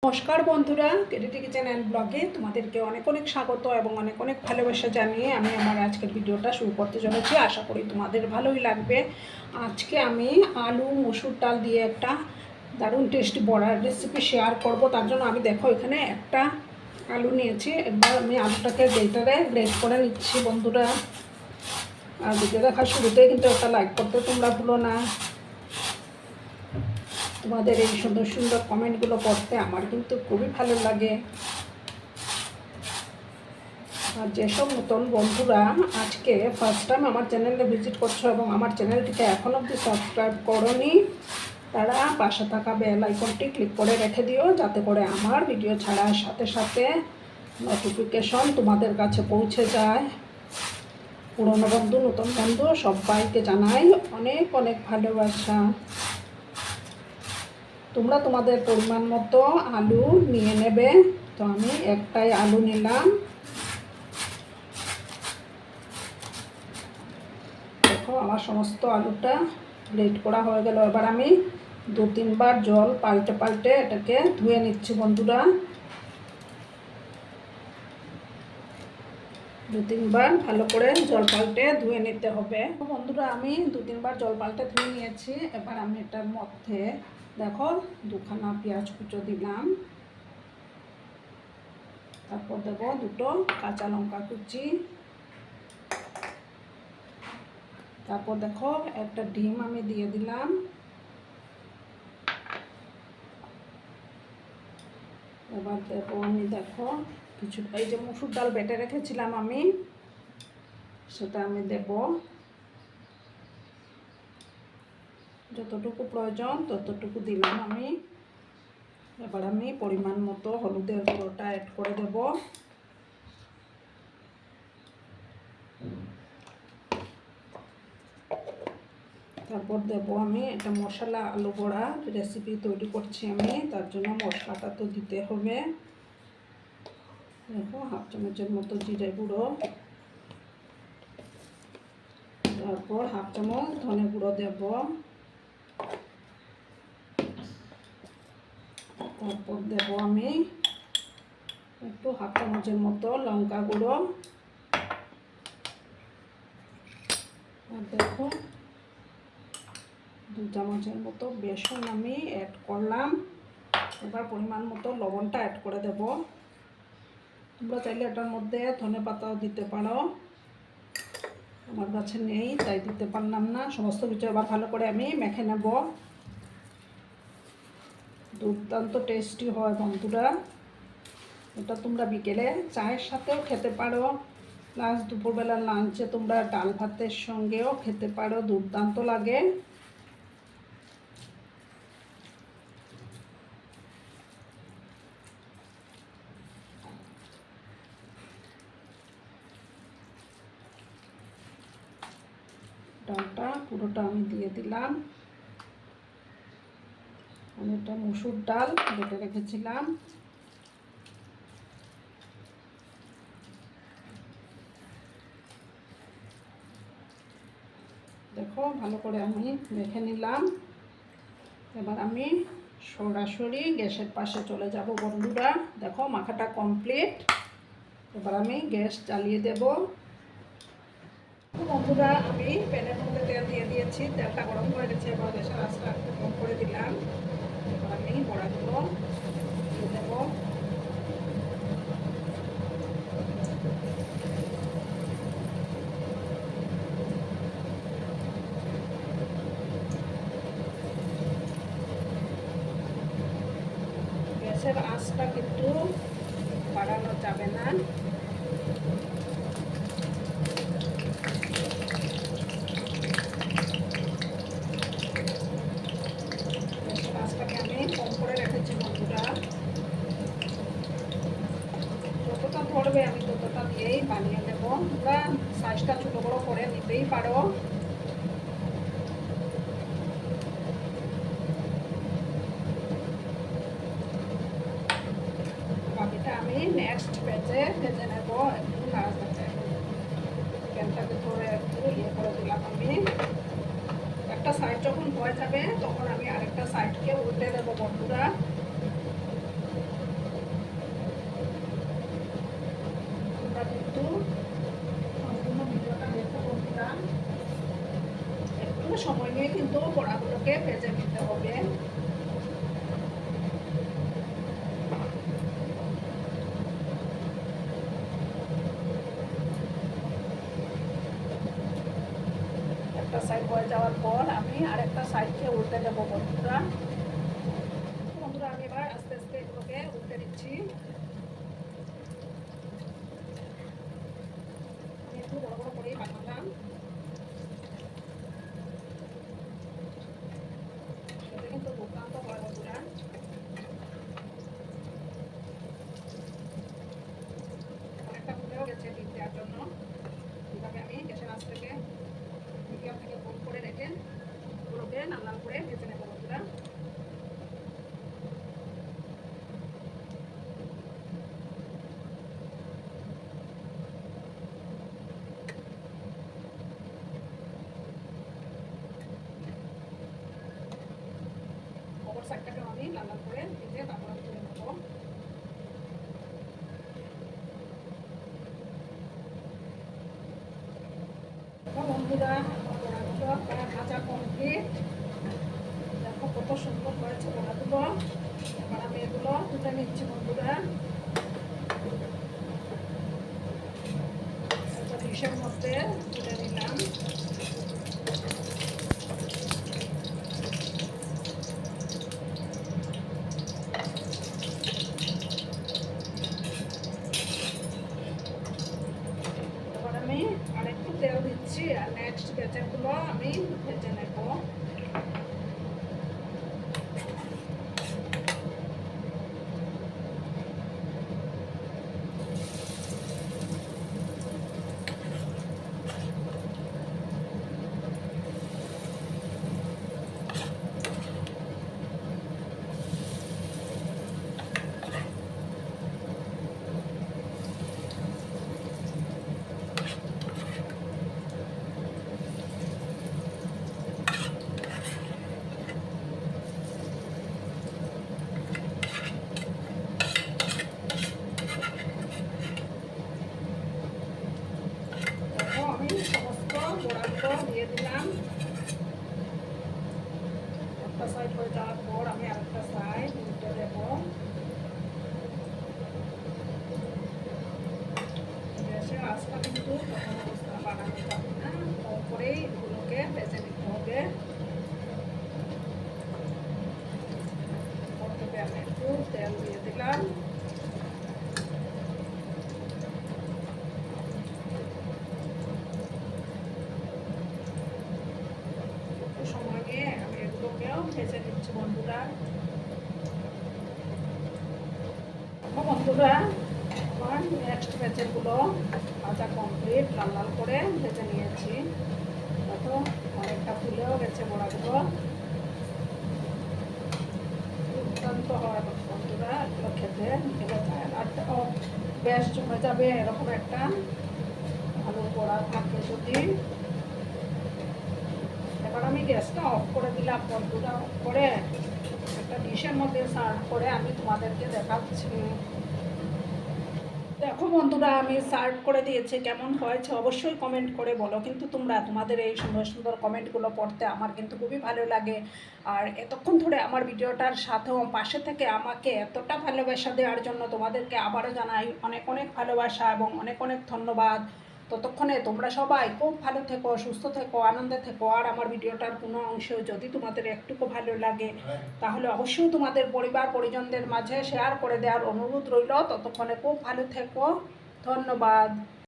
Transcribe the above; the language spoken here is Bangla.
নমস্কার বন্ধুরা, কেডিটি কিচেন অ্যান্ড ব্লগে তোমাদেরকে অনেক অনেক স্বাগত এবং অনেক অনেক ভালোবাসা জানিয়ে আমি আমার আজকের ভিডিওটা শুরু করতে চলেছি। আশা করি তোমাদের ভালোই লাগবে। আজকে আমি আলু মসুর ডাল দিয়ে একটা দারুণ টেস্টি বড়ার রেসিপি শেয়ার করব। তার জন্য আমি দেখো এখানে একটা আলু নিয়েছি। এবার আমি আলুটাকে গ্রেট করে নিচ্ছি বন্ধুরা। আর ভিডিও দেখার শুরুতেই কিন্তু একটা লাইক করতে তোমরা ভুলো না। তোমাদের এই সুন্দর সুন্দর কমেন্টগুলো পড়তে আমার কিন্তু খুবই ভালো লাগে। আর যেসব নতুন বন্ধুরা আজকে ফার্স্ট টাইম আমার চ্যানেলে ভিজিট করছো এবং আমার চ্যানেলটিকে এখন অবধি সাবস্ক্রাইব করোনি, তারা পাশে থাকা বেল আইকনটি ক্লিক করে রেখে দিও, যাতে করে আমার ভিডিও ছাড়ার সাথে সাথে নোটিফিকেশন তোমাদের কাছে পৌঁছে যায়। পুরনো বন্ধু নতুন বন্ধু সবাইকে জানাই অনেক অনেক ভালোবাসা। তোমরা তোমাদের পরিমাণ মতো আলু নিয়ে নেবে। তো আমি একটাই আলু নিলাম। দেখো আমার সমস্ত আলুটা গ্রেট করা হয়ে গেল। এবার আমি 2-3 বার জল পাল্টে পাল্টে এটাকে ধুয়ে নিচ্ছি বন্ধুরা। 2-3 বার ভালো করে জল পাল্টে ধুয়ে নিতে হবে বন্ধুরা। আমি 2-3 বার জল পাল্টে ধুয়ে নিয়েছি। এবার আমি এটার মধ্যে দেখো 2খানা পেঁয়াজ কুচো দিলাম। তারপর দেবো 2টো কাঁচা লঙ্কা কুচি। তারপর দেখো একটা ডিম আমি দিয়ে দিলাম। এবার দেবো আমি দেখো কিছু এই যে মসুর ডাল বেটে রেখেছিলাম আমি, সেটা আমি দেব। যতটুকু প্রয়োজন ততটুকু দিলাম আমি। এবার আমি পরিমাণ মতো হলুদের গুঁড়োটা অ্যাড করে দেব। তারপর দেব আমি এটা মশলা আলু বড়া রেসিপি তৈরি করছি আমি, তার জন্য মশলাটা তো দিতে হবে। দেখো 1/2 চামচের মতো জিরে গুঁড়ো, তারপর 1/2 চামচ ধনে গুঁড়ো দেব। তারপর দেব আমি একটু 1/2 চামচের মতো লঙ্কা গুঁড়ো। আর দেখো 2 চামচের মতো বেসন আমি অ্যাড করলাম। এবার পরিমাণ মতো লবণটা অ্যাড করে দেব। তোমরা চাইলে এটার মধ্যে ধনে পাতাও দিতে পারো, আমার কাছে নেই তাই দিতে পারলাম না। সমস্ত কিছু আবার ভালো করে আমি মেখে নেব। দুর্দান্ত টেস্টি হয় বন্ধুরা। এটা তোমরা বিকেলে চায়ের সাথেও খেতে পারো, প্লাস দুপুরবেলা লাঞ্চে তোমরা ডাল ভাতের সঙ্গেও খেতে পারো, দুর্দান্ত লাগে। ডালটা পুরোটা আমি দিয়ে দিলাম। আমি এটা মসুর ডাল বেটে রেখেছিলাম। দেখো ভালো করে আমি মেখে নিলাম। এবার আমি সরাসরি গ্যাসের পাশে চলে যাব বন্ধুরা। দেখো মাখাটা কমপ্লিট। এবার আমি গ্যাস জ্বালিয়ে দেব বন্ধুরা। আমি প্যানের মধ্যে তেল দিয়ে দিয়েছি, তেলটা গরম হয়ে গেছে। এবার গ্যাসের আঁচটা একটু কম করে দিলাম। এবার আমি বড়াগুলো দিয়ে দেবো। গ্যাসের আঁচটা কিন্তু বাড়ানো যাবে না। গ্যাসের আঁচটাকে আমি কম করে রেখেছি বন্ধুরা। যতটা ধরবে আমি ততটা দিয়েই বানিয়ে নেব। তোমরা সাইজটা ছোটো বড়ো করে নিতেই পারো। বাকিটা আমি নেক্সট পেজে ভেজে নেব। একটু নাড়াচাড়া প্যানটাকে ধরে একটু ইয়ে করে দিলাম আমি। একটা সাইড যখন হয়ে যাবে তখন আমি আরেকটা সাইডকে উল্টে দেবো বন্ধুরা। সাইড হয়ে যাওয়ার পর আমি আরেকটা সাইডকে উল্টে দেবো বন্ধুরা। বন্ধুরা আমি এবার আস্তে আস্তে এগুলোকে উল্টে দিচ্ছি। আমি একটু বড় বড় করেই বানালাম, এটা কিন্তু দুর্দান্ত হয় বন্ধুরা। অনেকটা ফুলেও গেছে ডিম দেওয়ার জন্য। এভাবে আমি গ্যাসের আঁচ থেকে মিডিয়াম থেকে কম করে রেখে ওগুলোকে লাল লাল করে ভেজে নেবো বন্ধুরা। অপর সাইডটাকে আমি লাল লাল করে ভেজে তারপর তুলে নেবো। বন্ধুরা ভাজা কমপ্লিট, দেখো কত সুন্দর হয়েছে বড়াগুলো। এবার আমি এগুলো তুলে নিচ্ছি বন্ধুরা। একটা ডিশের মধ্যে তুলে নিলাম। এবার আমি আরেকটু তেল দিচ্ছি আর নেক্সট ব্যাচেরগুলো আমি ভেজে নেব। আমি সমস্ত বড়াগুলো দিয়ে দিলাম। একটা সাইড হয়ে যাওয়ার পর আমি আরেকটা সাইড উল্টে দেবো। গ্যাসের আঁচটা কিন্তু প্রথম অবস্থা বাড়ানো যাবে না, তারপরেই এগুলোকে ভেজে নিতে হবে। আমি একটু তেল দিয়ে দিলাম। সময় নিয়ে আমি এগুলোকেও ভেজে নিচ্ছি বন্ধুরা। বন্ধুরা আমার নেক্সট ব্যাচেরগুলো ভাজা কমপ্লিট, লাল লাল করে ভেজে নিয়েছি। তো অনেকটা ফুলেও গেছে বড়াগুলো, দুর্দান্ত হয় বন্ধুরা। এগুলো খেতে খেলে যায় আর বেশ জমে যাবে এরকম একটা আলুর বড়া থাকে যদি। এবার আমি গ্যাসটা অফ করে দিলাম বন্ধুরা। অফ করে একটা ডিশের মধ্যে সার্ভ করে আমি তোমাদেরকে দেখাচ্ছি। দেখো বন্ধুরা আমি সার্ভ করে দিয়েছি, কেমন হয়েছে অবশ্যই কমেন্ট করে বলো। কিন্তু তোমরা তোমাদের এই সুন্দর সুন্দর কমেন্টগুলো পড়তে আমার কিন্তু খুবই ভালো লাগে। আর এতক্ষণ ধরে আমার ভিডিওটার সাথেও পাশে থেকে আমাকে এতটা ভালোবাসা দেওয়ার জন্য তোমাদেরকে আবারও জানাই অনেক অনেক ভালোবাসা এবং অনেক অনেক ধন্যবাদ। ততক্ষণে তোমরা সবাই খুব ভালো থেকো, সুস্থ থেকো, আনন্দে থেকো। আর আমার ভিডিওটার কোনো অংশ যদি তোমাদের একটুকু ভালো লাগে তাহলে অবশ্যই তোমাদের পরিবার পরিজনদের মাঝে শেয়ার করে দেওয়ার অনুরোধ রইল। ততক্ষণে খুব ভালো থেকো, ধন্যবাদ।